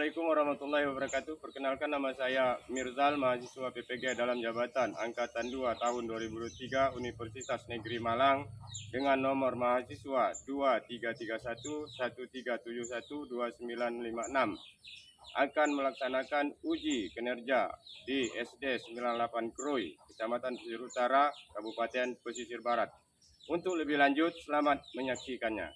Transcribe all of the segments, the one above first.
Assalamualaikum warahmatullahi wabarakatuh. Perkenalkan, nama saya Mirzal, mahasiswa PPG dalam jabatan Angkatan 2 tahun 2023 Universitas Negeri Malang dengan nomor mahasiswa 2331 1371 2956 akan melaksanakan uji kinerja di SD 98 Krui, Kecamatan Pesisir Utara, Kabupaten Pesisir Barat. Untuk lebih lanjut, selamat menyaksikannya.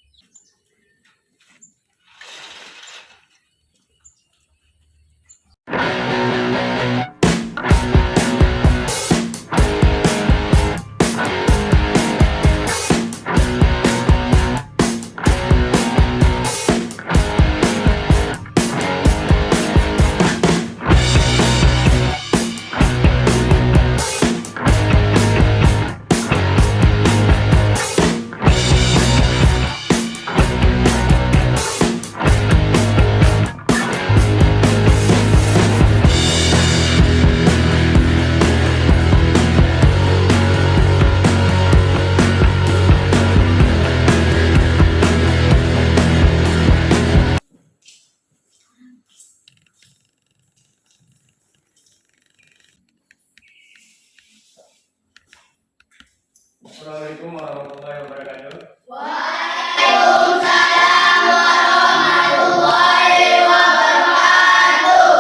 Assalamualaikum warahmatullahi wabarakatuh. Waalaikumsalam warahmatullahi wabarakatuh.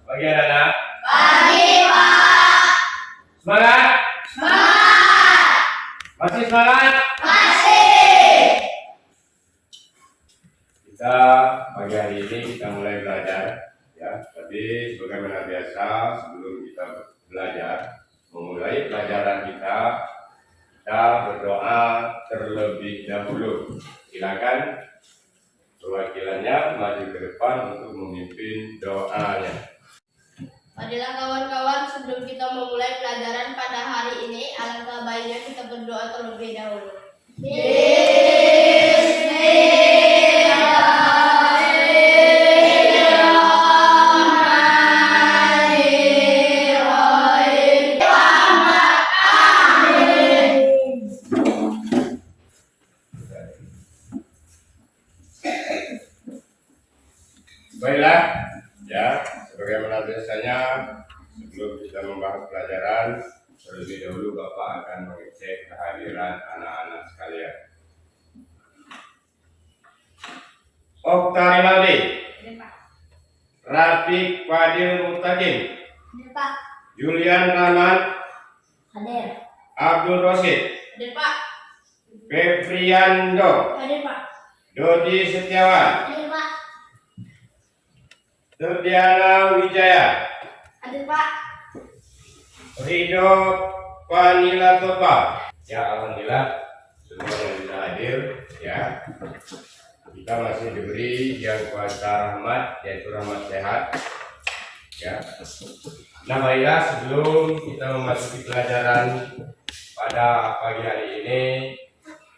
Pagi anak-anak. Pagi, Pak. Semangat? Semangat. Masih semangat? Masih. Kita pagi hari ini kita mulai belajar, ya. Tapi sebagaimana biasa, sebelum kita belajar, memulai pelajaran kita berdoa terlebih dahulu. Silakan perwakilannya maju ke depan untuk memimpin doanya. Baiklah kawan-kawan, sebelum kita memulai pelajaran pada hari ini, alangkah baiknya kita berdoa terlebih dahulu. Baiklah, ya, sebagaimana biasanya sebelum kita membahas pelajaran, terlebih dahulu Bapak akan mengecek kehadiran anak-anak sekalian. Okta Rinaldi, Rafiq Fadil Mutakin, Pak. Julian Rahman, Hadir. Abdul Rosid, Hadir, Pak. Fevriando, Hadir, Pak. Dodi Setiawan, Hadir, Pak. Turdiana Wijaya, Hadir, Pak. Rido Panila Topa. Ya, alhamdulillah semua yang bisa hadir, ya. Kita masih diberi yang kuasa rahmat, yaitu rahmat sehat, ya. Nah, baiklah, sebelum kita memasuki pelajaran pada pagi hari ini,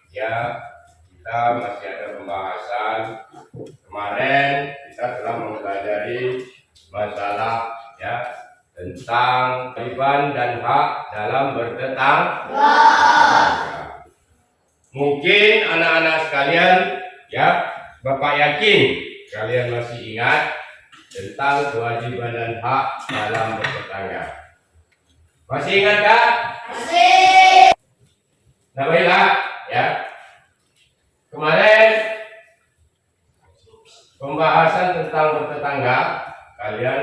ya, kita masih ada pembahasan. Kemarin kita telah mempelajari masalah, ya, tentang kewajiban dan hak dalam bertetangga. Mungkin anak-anak sekalian, ya, Bapak yakin kalian masih ingat tentang kewajiban dan hak dalam bertetangga. Masih ingat kan? Masih. Nah, baiklah, ya. Kemarin pembahasan tentang bertetangga, kalian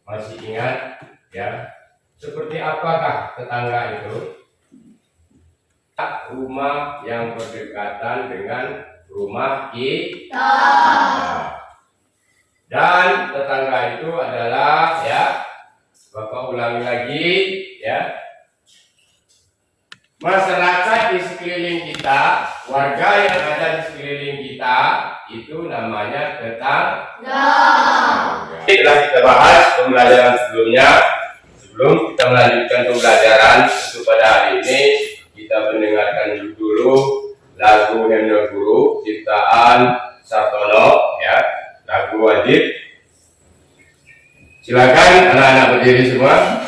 masih ingat, ya? Seperti apakah tetangga itu? Rumah yang berdekatan dengan rumah kita. Dan tetangga itu adalah, ya, Bapak ulangi lagi, ya, masyarakat di sekeliling kita, warga yang ada di sekeliling kita, itu namanya tetangga. Telah kita bahas pembelajaran sebelumnya. Sebelum kita melanjutkan pembelajaran untuk pada hari ini, kita mendengarkan dulu lagu Himne Guru ciptaan Sartono, ya, lagu wajib. Silakan anak-anak berdiri semua.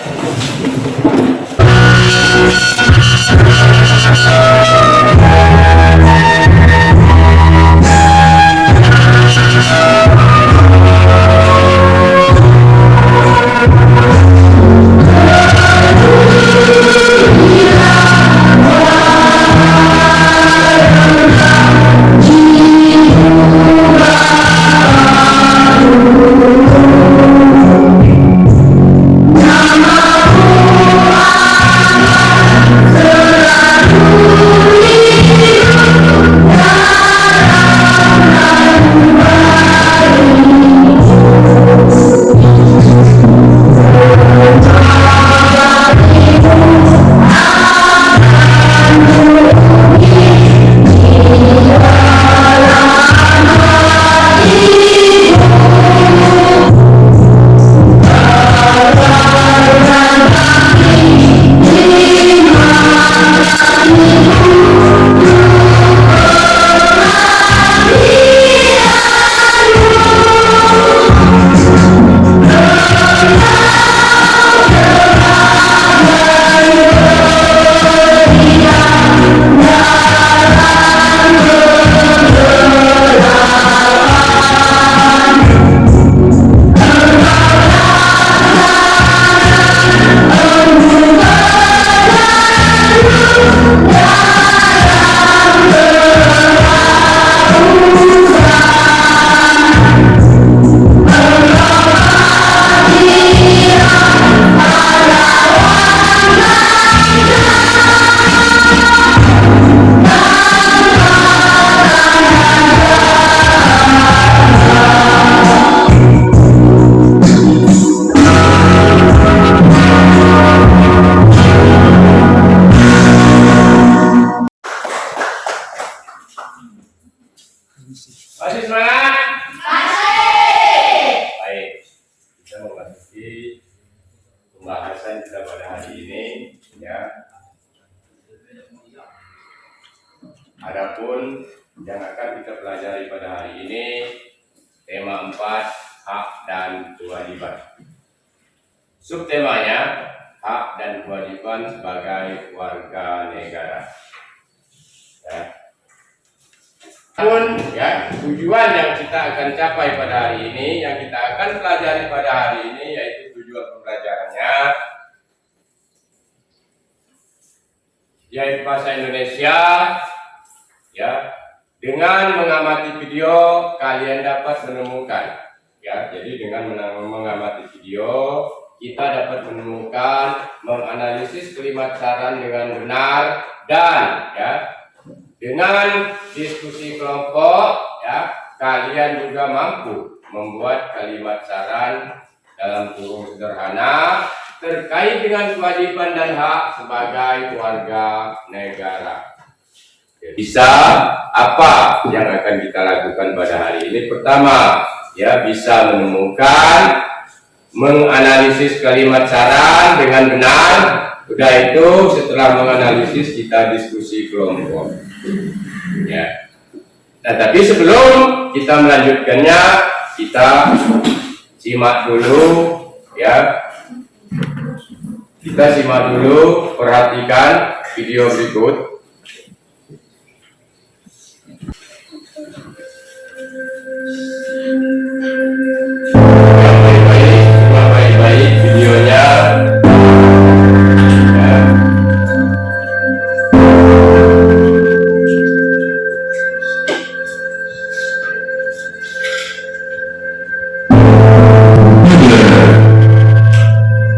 Masih semangat? Masih. Baik, kita memasuki pembahasan kita pada hari ini, ya. Adapun yang akan kita pelajari pada hari ini, tema 4, hak dan kewajiban. Subtemanya, hak dan kewajiban sebagai warga negara. Ya. Namun, ya, tujuan yang kita akan capai pada hari ini, yang kita akan pelajari pada hari ini, yaitu tujuan pembelajarannya, yaitu bahasa Indonesia. Ya, dengan mengamati video kalian dapat menemukan, ya, jadi dengan mengamati video kita dapat menemukan, menganalisis kalimat saran dengan benar, dan ya, dengan diskusi kelompok, ya, kalian juga mampu membuat kalimat saran dalam kurung sederhana terkait dengan kewajiban dan hak sebagai warga negara. Bisa apa yang akan kita lakukan pada hari ini? Pertama, ya, bisa menemukan, menganalisis kalimat saran dengan benar. Udah itu, setelah menganalisis kita diskusi kelompok. Ya. Nah, tapi sebelum kita melanjutkannya, kita simak dulu, ya. Kita simak dulu, perhatikan video berikut. Baik-baik videonya. Ya.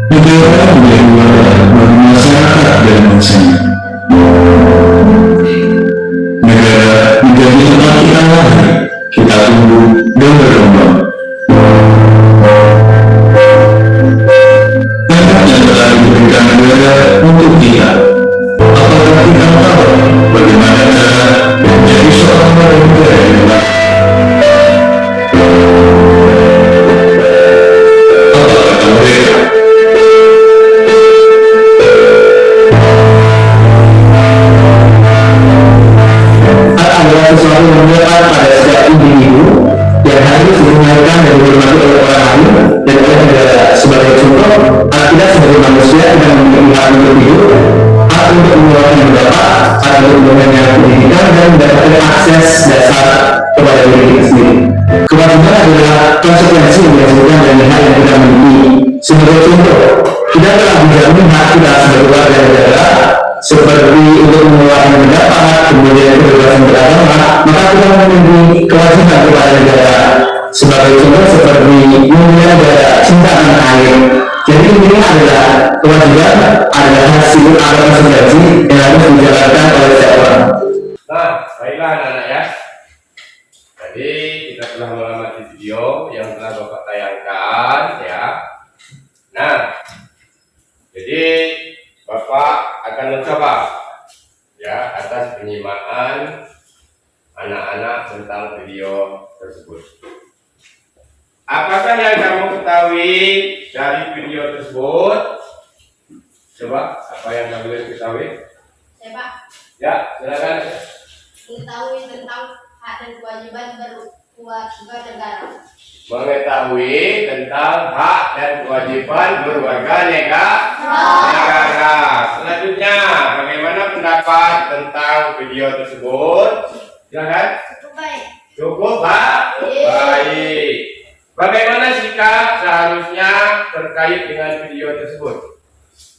Negara menjadi wadah bagi masyarakat dan bangsa. Negara menjadi tempat kita lahir, kita tumbuh dan berkembang. Hak yang telah diberikan negara untuk kita. Apakah kita tahu bagaimana cara menjadi seorang warga negara yang baik? Apa kata mereka? Hak adalah sesuatu yang melekat pada setiap individu yang harus didengarkan dan dihormati oleh orang lain dan oleh negara. Sebagai contoh, hak kita sebagai manusia yang memiliki hak untuk hidup, hak untuk mengeluarkan pendapat, hak untuk mengenyam pendidikan dan mendapatkan akses dasar kepada diri kita sendiri. Kewajiban adalah konsekuensi yang dihasilkan dari hak yang kita miliki. Sebagai contoh, kita telah dijamin hak kita sebagai warga negara, seperti untuk mengeluarkan pendapat, kemudian kebebasan beragama, maka kita memiliki kewajiban kepada negara. Sebagai contoh seperti memelihara cinta tanah air. Jadi ini adalah kewajiban, adalah hasil atau konsekuensi yang harus dijalankan oleh setiap orang. Nah, baiklah anak-anak, ya. Jadi kita telah mengamati video yang telah Bapak tayangkan, ya. Nah, jadi Bapak akan mencoba, ya, atas penyimaan anak-anak tentang video tersebut. Apakah yang kamu ketahui dari video tersebut? Coba, apa yang kamu ketahui? Saya Pak, Ya, silakan. mengetahui tentang hak dan kewajiban berkewajiban negara. Mengetahui tentang hak dan kewajiban berwarga negara. Selanjutnya, bagaimana pendapat tentang video tersebut? Silakan. Cukup baik. Cukup, Pak? Baik. Bagaimana sikap seharusnya terkait dengan video tersebut?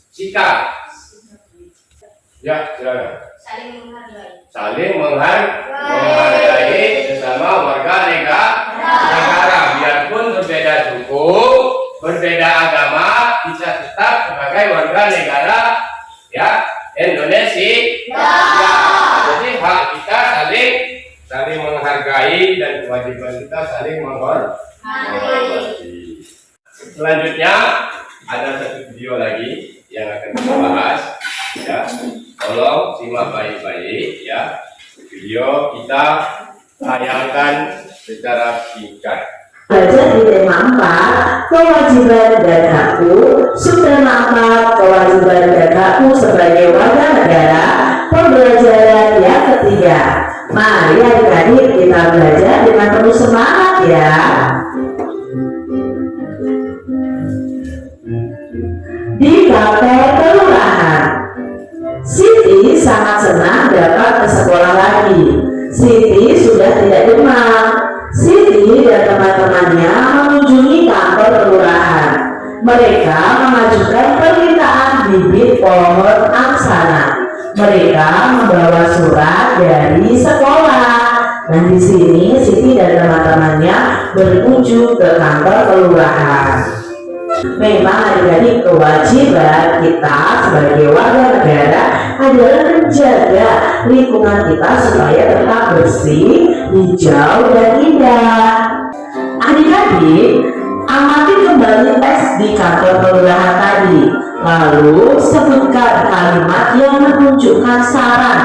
Sikap. Ya, silakan. Saling menghargai. Saling menghargai sesama warga negara. Biarpun berbeda suku, berbeda agama, bisa tetap sebagai warga negara, ya, Indonesia. Ya. Jadi hak kita saling menghargai dan kewajiban kita saling menghormati. Selanjutnya ada satu video lagi yang akan kita bahas, ya. Tolong simak baik-baik, ya. Video kita tayangkan secara singkat. Belajar di tema 4, kewajiban dan hakku. Subtema 4, kewajiban dan hakku sebagai warga negara. Pembelajaran yang ketiga. Mari adik-adik kita belajar dengan penuh semangat ya. Di kantor kelurahan, Siti sangat senang dapat ke sekolah lagi. Siti sudah tidak demam. Siti dan teman-temannya mengunjungi kantor kelurahan. Mereka mengajukan permintaan bibit pohon angsana. Mereka membawa surat dari sekolah. Dan di sini Siti dan teman-temannya berkunjung ke kantor kelurahan. Memang adik-adik, kewajiban kita sebagai warga negara adalah menjaga lingkungan kita supaya tetap bersih, hijau, dan indah. Adik-adik, amati kembali teks di kantor kelurahan tadi. Lalu sebutkan kalimat yang menunjukkan saran.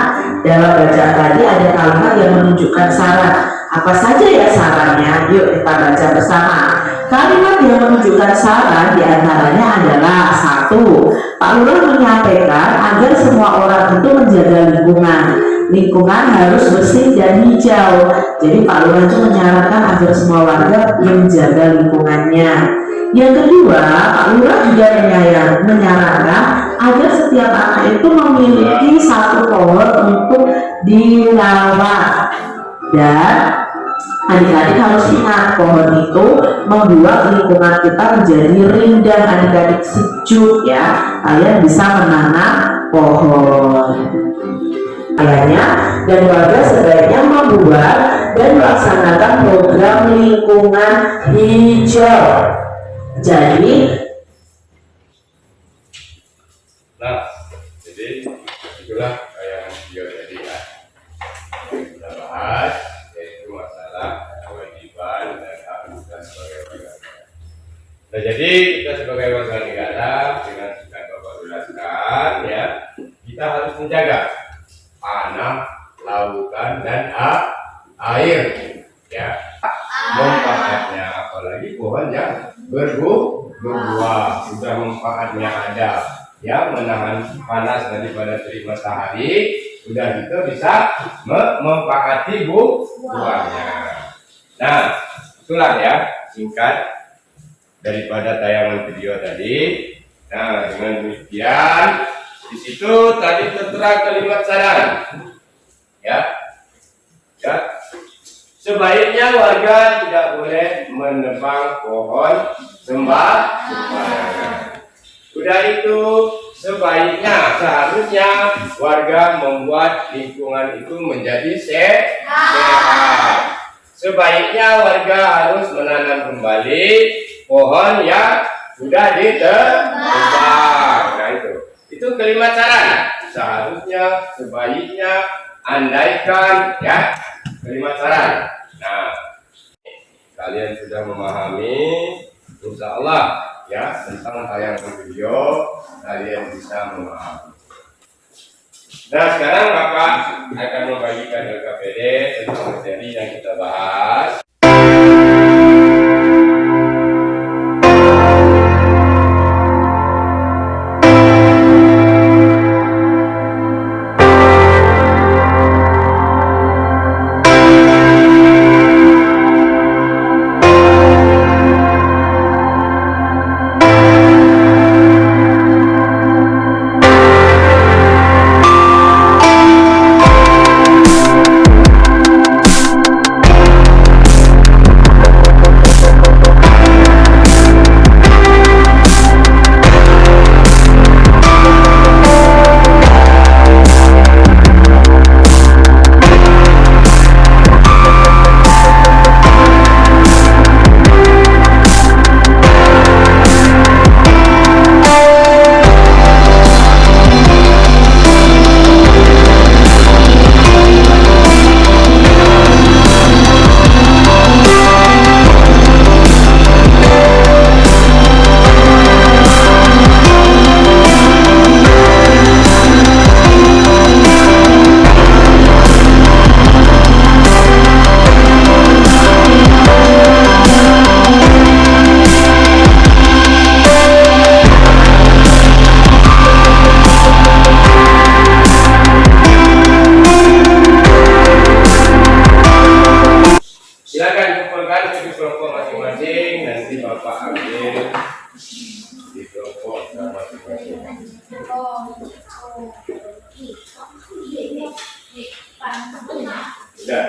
Dalam bacaan tadi ada kalimat yang menunjukkan saran. Apa saja ya sarannya? Yuk kita baca bersama. Kalimat yang menunjukkan saran diantaranya adalah 1. Pak Lurah menyampaikan agar semua orang itu menjaga lingkungan. Lingkungan harus bersih dan hijau. Jadi Pak Lurah itu menyarankan agar semua warga menjaga lingkungannya. Yang kedua, Pak Lurah juga menyarankan agar setiap anak itu memiliki 1 pohon untuk dirawat. Dan adik-adik harus ingat, pohon itu membuat lingkungan kita menjadi rindang, adik-adik sejuk ya. Kalian bisa menanam pohon. Kayaknya dan warga sebaiknya membuat dan melaksanakan program lingkungan hijau. Jadi Itulah yang video tadi ya. Kita bahas yaitu masalah kewajiban dan hak kita sebagai warga negara. Nah, jadi kita sebagai warga negara dengan sudah Bapak jelaskan ya, kita harus menjaga tanah, lautan dan air ya. Manfaatnya apalagi pohon yang berbuah sudah manfaatnya ada ya, menahan panas daripada terik matahari, sudah kita bisa memanfaati buahnya. Nah, itulah ya singkat daripada tayangan video tadi. Nah, dengan demikian di situ tadi tertera kalimat saran ya. Sebaiknya warga tidak boleh menebang pohon sembarangan. Sudah itu sebaiknya, seharusnya warga membuat lingkungan itu menjadi sehat. Sebaiknya warga harus menanam kembali pohon yang sudah ditebang. Nah itu kalimat saran. Seharusnya, sebaiknya, andaikan ya, kalimat saran. Nah, kalian sudah memahami, insya Allah ya, tentang tayangan video, kalian bisa memahami. Nah, sekarang Bapak akan membagikan LKPD tentang materi yang kita bahas. silakan di kelompok masing-masing, nanti Bapak ambil di kelompok masing-masing. Sudah.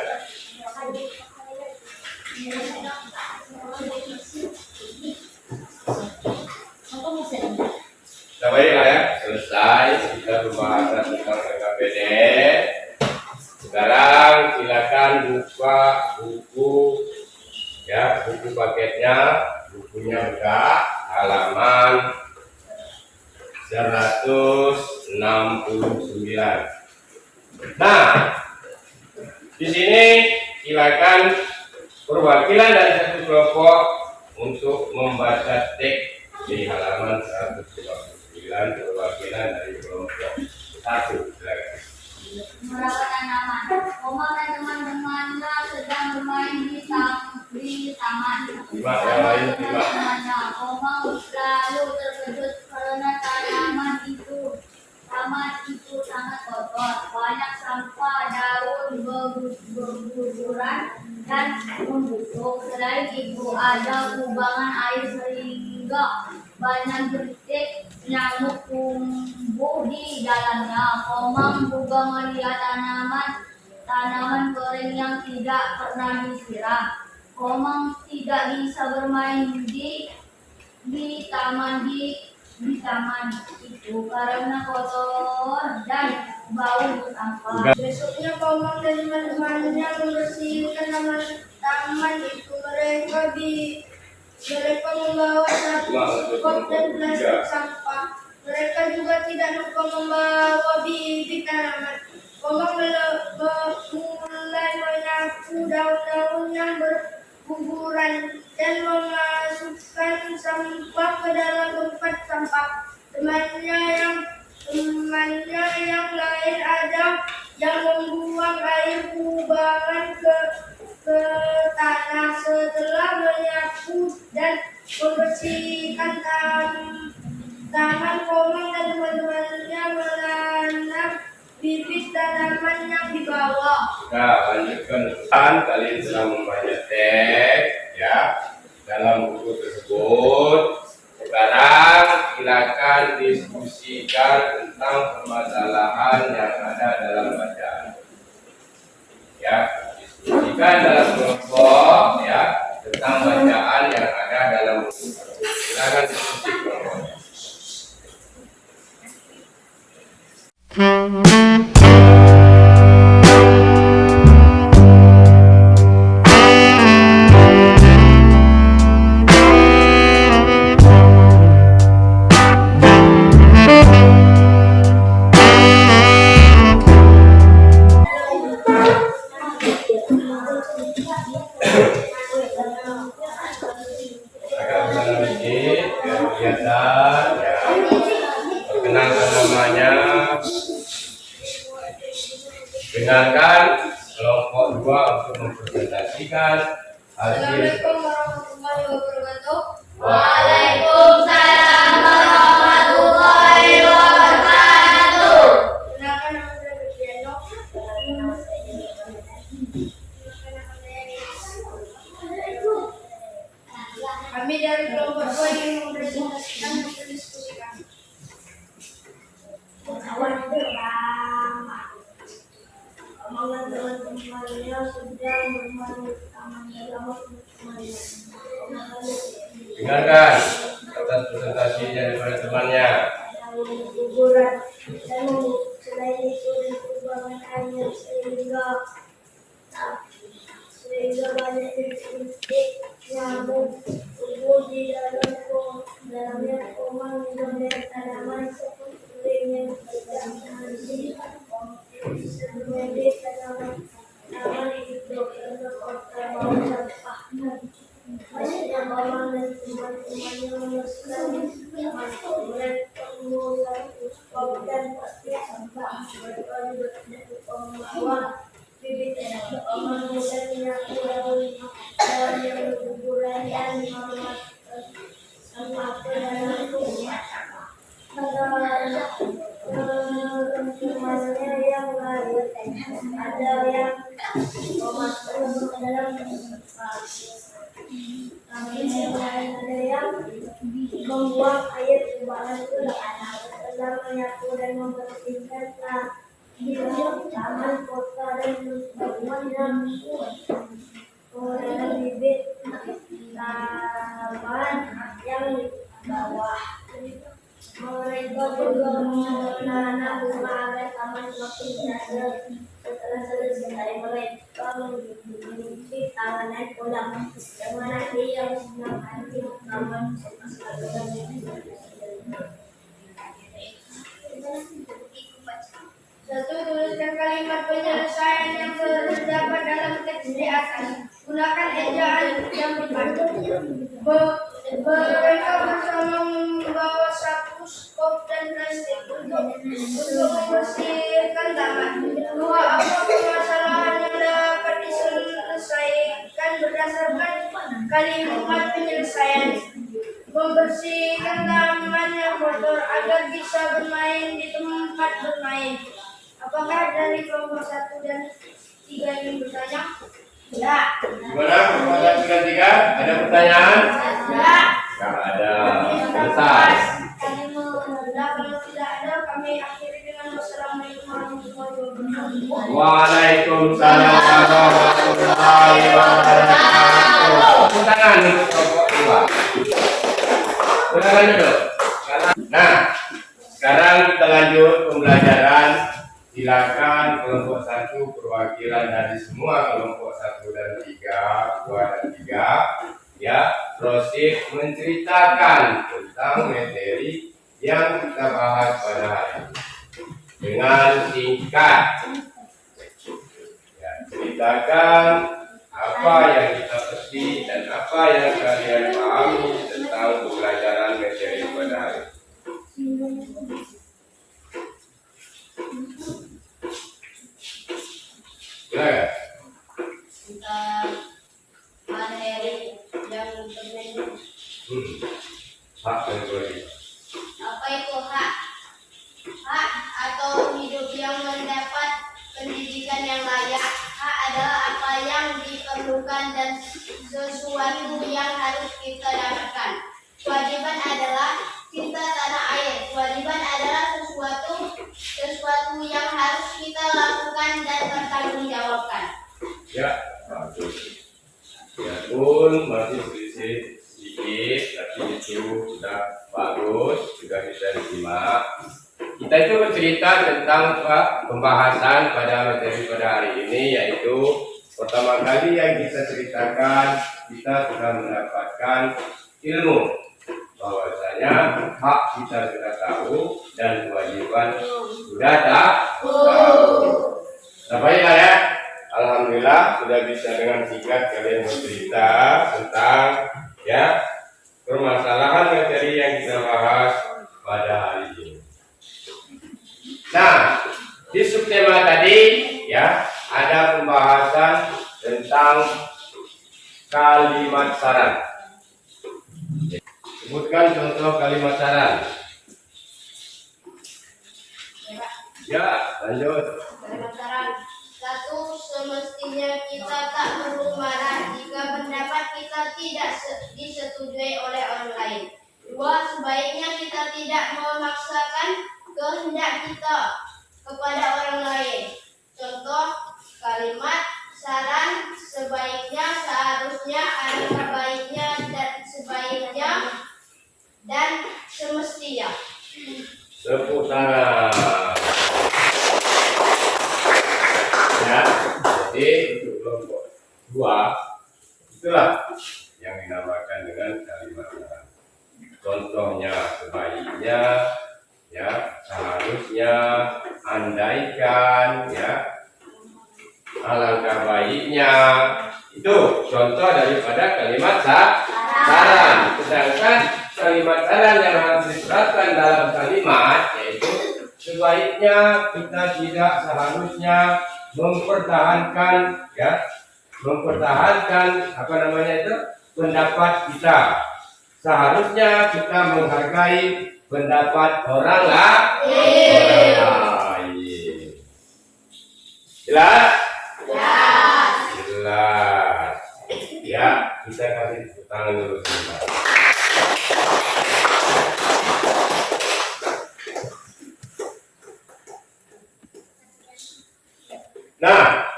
Sampai ini lah ya, selesai kita pembahasan tentang PKPD. Sekarang silakan buka buku, ya, buku paketnya, bukunya buka halaman 169. Nah, di sini silakan perwakilan dari satu kelompok untuk membaca teks di halaman 129, perwakilan dari kelompok 1. Silakan. Merawat tanaman. Omar dan teman-temannya sedang bermain di taman. Teman-temannya, Omar lalu terkejut karena taman itu sangat kotor, banyak sampah, daun berguguran dan membusuk. Selain itu ada kubangan air sehingga banyak jentik nyamuk tumbuh di dalamnya. Komang juga melihat tanaman kering yang tidak pernah disiram. Komang tidak bisa bermain di taman itu karena kotor dan bau sampah. Besoknya Komang dan teman-temannya membersihkan taman itu. Mereka membawa satu pot dan plastik sampah. Mereka juga tidak lupa membawa bibit tanaman. Komang mulai menyapu daun-daun yang berguguran dan memasukkan sampah ke dalam tempat sampah. Temannya yang lain ada yang membuang air kubangan ke tanah. Setelah menyapu dan membersihkan taman, Komang dan teman-temannya menanam bibit tanaman yang dibawa. Nah, lanjutkan. Kalian telah membaca teks, ya, dalam buku tersebut. Sekarang silakan diskusikan tentang permasalahan yang ada dalam bacaan. Ya, diskusikan dalam kelompok, ya, tentang bacaan yang ada dalam buku. Silakan diskusi kelompoknya. Perkenalkan namanya. Dengarkan kelompok 2 untuk mempresentasikan hasil. Assalamualaikum warahmatullahi wabarakatuh. Waalaikumsalam warahmatullahi wabarakatuh. Kenalkan nama saya Fitriano. Kami dari kelompok 2 ingin mempresentasikan dan mendiskusikan. Komang dan teman-temannya sedang bermain di taman dalam temannya. Dengarkan atas presentasi daripada temannya. Berguguran dan membusuk. Selain itu ada kubangan air sehingga banyak jentik nyamuk tumbuh di dalamnya. Komang melihat tanaman seperti yang tidak disiram. Sebelumnya tanaman itu karena kotor bau sampah. Akhirnya Komang dan teman-temannya memasukkan mereka mengumpulkan pot dan plastik sampah. Mereka juga tidak lupa membawa bibit tanaman. Komang mulai menyapu daun yang berguguran dan memasukkan sampah ke dalam tempat sampah. Teman-temannya yang lain ada yang memasukkan ke dalam tempat sampah. Kami mulai ada yang membuang air sumbangan itu telah menyapu dan membersihkan taman kota dan membangunnya kemudian bibit taman yang di bawah. Mereka juga menanam bunga agar taman semakin indah. Setelah selesai mereka memiliki tawanan pulang dengan hati yang senang hati taman satu, tuliskan kalimat penyelesaian yang terdapat dalam teks di atas. Gunakan ejaan yang tepat. Mereka bersama membawa sapu, skop, dan plastik untuk membersihkan taman. Dua, apa permasalahan yang dapat diselesaikan berdasarkan kalimat penyelesaian? Membersihkan taman yang kotor agar bisa bermain di tempat bermain. Apakah dari kelompok 1 dan 3 ini bertanya? Ya. Gimana kelompok 1 dan 3? Ada pertanyaan? Ya. Tidak ada. Selesai. Kami menunda, kalau tidak ada kami akhiri dengan wassalamualaikum warahmatullahi wabarakatuh. Waalaikumsalam warahmatullahi wabarakatuh. Tepuk tangan untuk kelompok 2. Silakan duduk. Nah, sekarang kita lanjut pembelajaran. Silakan kelompok 1 perwakilan dari semua kelompok 1 dan 3, 2 dan 3, ya, proceed menceritakan tentang materi yang kita bahas pada hari ini dengan singkat. Ya, ceritakan apa yang kita petik dan apa yang kalian pahami tentang pembelajaran materi pada hari ini. Silakan. Tentang materi yang tertentu. Hak dan kewajiban. Apa itu hak? Hak atau hidup yang mendapat pendidikan yang layak. Hak adalah apa yang diperlukan dan sesuatu yang harus kita dapatkan. Kewajiban adalah cinta tanah air. Kewajiban adalah sesuatu yang harus kita lakukan dan bertanggungjawabkan. Ya, bagus. Ya pun masih sedikit, tapi itu sudah bagus, sudah bisa disimak. Kita itu bercerita tentang pembahasan pada materi pada hari ini, yaitu pertama kali yang kita ceritakan, kita sudah mendapatkan ilmu bahwasanya hak kita sudah tahu dan kewajiban sudah tahu. Baiklah ya, alhamdulillah sudah bisa dengan singkat kalian bercerita tentang ya permasalahan materi yang kita bahas pada hari ini. Nah, di subtema tadi ya ada pembahasan tentang kalimat saran. Sebutkan contoh kalimat saran. Ya, lanjut. Kalimat saran. 1. Semestinya kita tak perlu marah jika pendapat kita tidak disetujui oleh orang lain. 2. Sebaiknya kita tidak memaksakan kehendak kita kepada orang lain. Contoh kalimat saran: sebaiknya, seharusnya, alangkah baiknya, dan sebaiknya, dan semestinya. Tepuk tangan. Ya, jadi untuk kelompok 2 itulah yang dinamakan dengan kalimat saran. Contohnya sebaiknya, ya, seharusnya, andaikan, ya, alangkah baiknya. Itu contoh daripada kalimat saran. Sedangkan kalimat saran yang harus diterapkan dalam kalimat yaitu sebaiknya kita tidak seharusnya mempertahankan apa namanya itu pendapat kita. Seharusnya kita menghargai pendapat orang lain. Jelas? Jelas. Ya, kita kasih tepuk tangan dulu sebentar. Nah,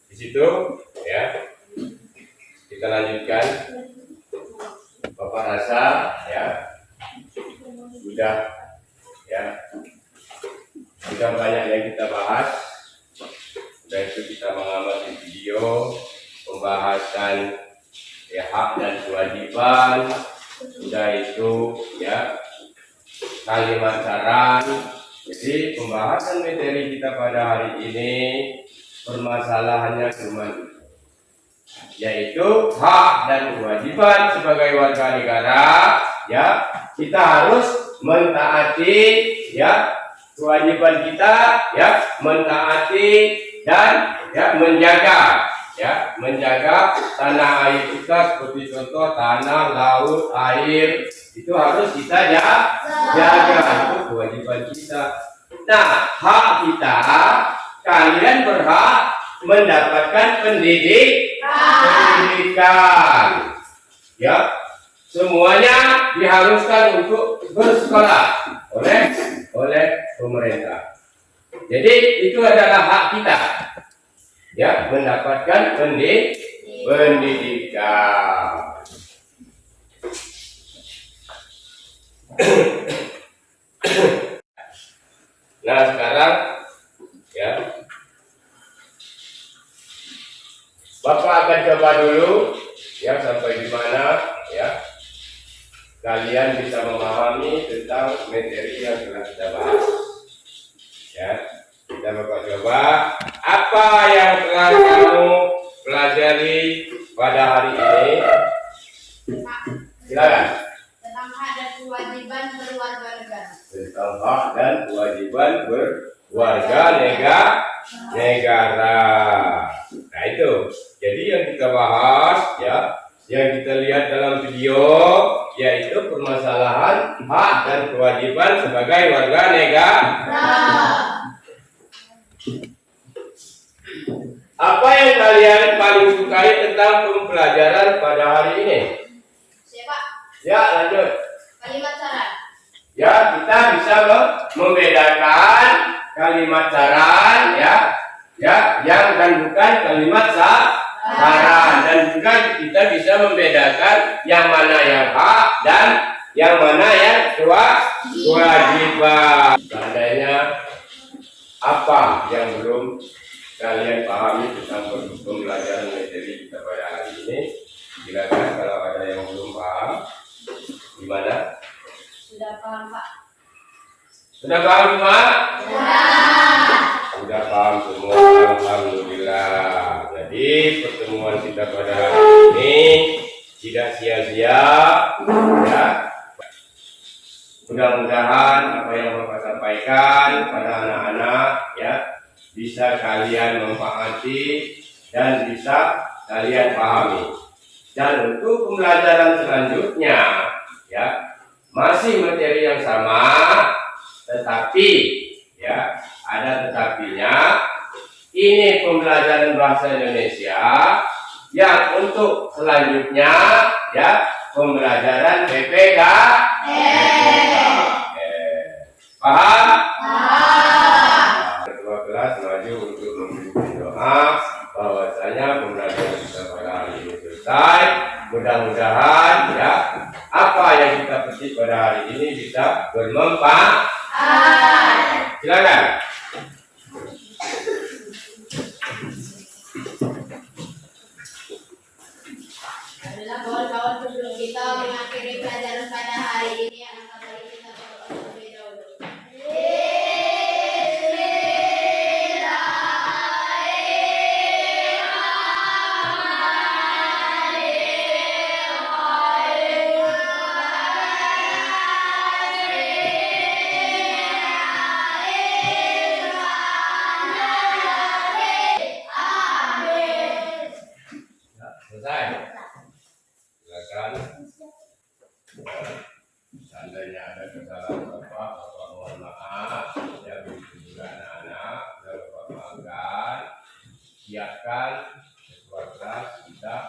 di situ ya kita lanjutkan. Bapak rasa ya sudah ya sudah banyak yang kita bahas. Sudah itu kita mengamati video pembahasan ya hak dan kewajiban. Sudah itu ya kalimat saran. Jadi pembahasan materi kita pada hari ini permasalahannya cuma itu, yaitu hak dan kewajiban sebagai warga negara. Ya, kita harus mentaati ya kewajiban kita, ya mentaati dan ya menjaga tanah air kita, seperti contoh tanah, laut, air itu harus kita jaga, itu kewajiban kita. Nah, hak kita, kalian berhak mendapatkan pendidikan. Ya, semuanya diharuskan untuk bersekolah oleh pemerintah. Jadi itu adalah hak kita, ya mendapatkan pendidikan. Nah sekarang ya Bapak akan coba dulu ya sampai di mana ya kalian bisa memahami tentang materi yang telah kita bahas. Ya, kita Bapak coba apa yang telah kamu pelajari pada hari ini. Silakan. Tentang hak dan kewajiban berwarga negara. Tentang hak dan kewajiban berwarga negara. Nah itu. Jadi yang kita bahas ya, yang kita lihat dalam video yaitu permasalahan hak dan kewajiban sebagai warga negara. Apa yang kalian paling sukai tentang pembelajaran pada hari ini? Siapa? Ya lanjut. Kalimat saran. Ya kita bisa membedakan kalimat saran ya yang dan bukan kalimat saran, dan juga kita bisa membedakan yang mana yang hak dan yang mana yang kewajiban. Seandainya apa yang belum kalian pahami tentang pembelajaran materi kita pada hari ini, silakan kalau ada yang belum paham. Gimana? Sudah paham, Pak? Sudah paham semua? Sudah paham semua, alhamdulillah. Jadi pertemuan kita pada hari ini tidak sia-sia ya. Mudah-mudahan apa yang Bapak sampaikan pada anak-anak ya bisa kalian manfaati dan bisa kalian pahami. Dan untuk pembelajaran selanjutnya ya masih materi yang sama, tetapi ya ada tetapinya. Ini pembelajaran bahasa Indonesia yang untuk selanjutnya ya pembelajaran PPK. Paham? Ketua kelas maju untuk memberi doa bahwasanya pembelajaran kita pada hari ini selesai. Mudah-mudahan ya apa yang kita petik pada hari ini bisa bermanfaat. Silakan. Adalah kawan-kawan sebelum kita mengakhiri pelajaran pada hari ini, angkat dari kita berdoa terlebih dahulu. Selesai. Silakan. Seandainya ada kesalahan Bapak mohon maaf. Ya begitu juga anak-anak. Bapak maafkan. Siapkan ketua kelas kita